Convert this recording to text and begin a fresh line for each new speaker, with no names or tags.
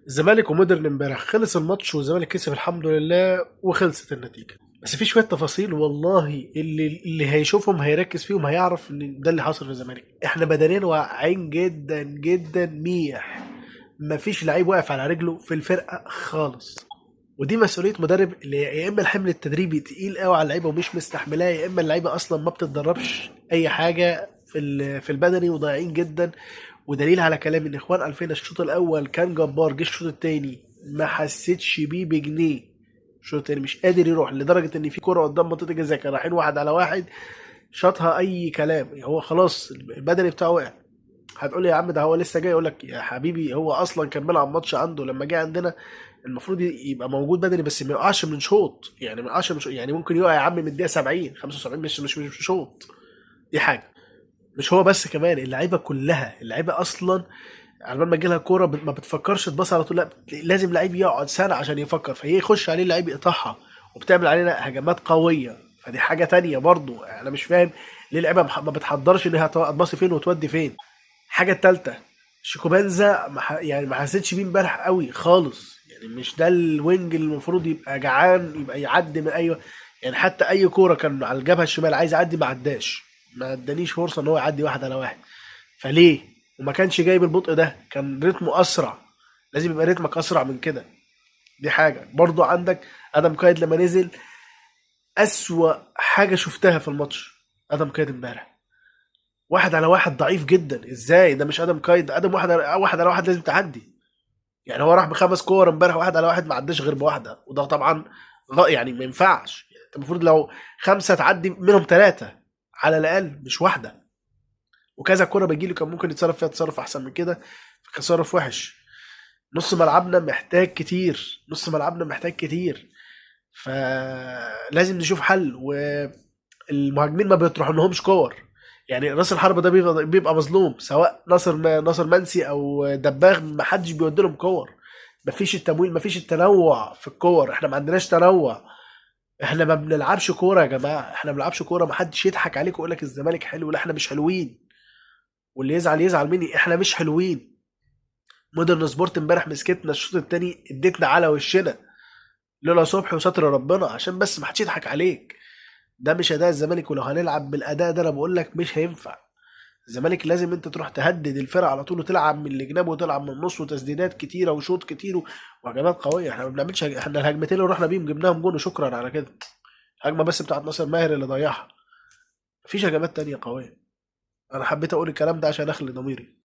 الزمالك ومودرن امبارح خلص الماتش والزمالك كسب الحمد لله وخلصت النتيجة. بس في شوية تفاصيل والله اللي هيشوفهم هيركز فيهم هيعرف ان ده اللي حصل في الزمالك. احنا بدنيا واقعين جدا جدا ميح. مفيش لعيب واقف على رجله في الفرقة خالص. ودي مسؤولية مدرب اللي يا اما الحمل التدريبي تقيل قوي على اللعيبة ومش مستحملاه، يا اما اللعيبة اصلا ما بتتدربش اي حاجة في البدني وضايعين جدا. ودليل على كلامي ان اخوان الفين الشوط الاول كان جبار، جه الشوط التاني ما حسيتش بيه بجنيه. الشوط التاني مش قادر يروح، لدرجه ان في كره قدام منطقه الجزاء كانوا رايحين واحد على واحد، شاطها اي كلام، هو خلاص البدني بتاعه وقع. هتقول لي يا عم ده هو لسه جاي، اقول لك يا حبيبي هو اصلا كان بيلعب ماتش عنده لما جه عندنا. المفروض يبقى موجود بدني بس ما يقعش من شوط، يعني ما يقعش من شوط، يعني ممكن يقع يا عم من الدقيقه 70 75، مش شوط. دي حاجه. مش هو بس، كمان اللعيبه كلها، اللعيبه اصلا على بال ما تجيلها كوره ما بتفكرش تبص على طول، لا لازم لعيب يقعد سنه عشان يفكر، فهي يخش عليه لعيب يقطعها وبتعمل علينا هجمات قويه. فدي حاجه تانية برضو، انا مش فاهم ليه اللعيبه ما بتحضرش انها هتباصي فين وتودي فين. حاجه التالتة، شيكوبانزا يعني ما حسيتش بيه امبارح قوي خالص، يعني مش ده الوينج اللي المفروض يبقى جعان يبقى يعدي من اي، يعني حتى اي كوره كان على الجبهه الشمال عايز يعدي ما عداش، ما ادانيش فرصه ان هو يعدي واحد على واحد. فليه؟ وما كانش جايب البطء ده، كان رتمه اسرع. لازم يبقى رتمك اسرع من كده. دي حاجه برضو عندك. ادم قايد لما نزل، اسوأ حاجه شفتها في الماتش. ادم قايد امبارح واحد على واحد ضعيف جدا، ازاي ده مش ادم قايد؟ ده ادم واحد على واحد لازم تعدي. يعني هو راح بخمس كور امبارح واحد على واحد ما عداش غير بواحده، وده طبعا يعني ما ينفعش، يعني انت المفروض لو خمسه تعدي منهم ثلاثه على الاقل مش واحده. وكذا كوره بيجي له كان ممكن يتصرف فيها تصرف احسن من كده، تصرف وحش. نص ملعبنا محتاج كتير، نص ملعبنا محتاج كتير. فلازم نشوف حل. والمهاجمين ما بيطرحوا لهمش كور، يعني راس الحربة ده بيبقى مظلوم، سواء ناصر منسي او دباغ، ما حدش بيودي لهم كور. مفيش التمويل، مفيش التنوع في الكور، احنا ما عندناش تنوع. احنا ما بنلعبش كوره يا جماعه، احنا ما بنلعبش كوره، ما حدش يضحك عليك ويقول لك الزمالك حلو، لا احنا مش حلوين. واللي يزعل يزعل مني، احنا مش حلوين. مودرن سبورت امبارح مسكتنا الشوط التاني اديتنا على وشنا، لولا صبحي وستر ربنا، عشان بس ما حدش يضحك عليك. ده مش اداء الزمالك، ولو هنلعب بالاداء ده انا بقول لك مش هينفع. الزمالك لازم انت تروح تهدد الفرقه على طول وتلعب من الجناب وتلعب من النص وتسديدات كتيره وشوط كتير وهجمات قويه. احنا ما بنعملش احنا الهجمتين اللي رحنا بيهم جبناهم جون وشكرا على كده. الهجمه بس بتاعت ناصر ماهر اللي ضيعها، مفيش هجمات تانية قويه. انا حبيت اقول الكلام ده عشان اخلي ضميري.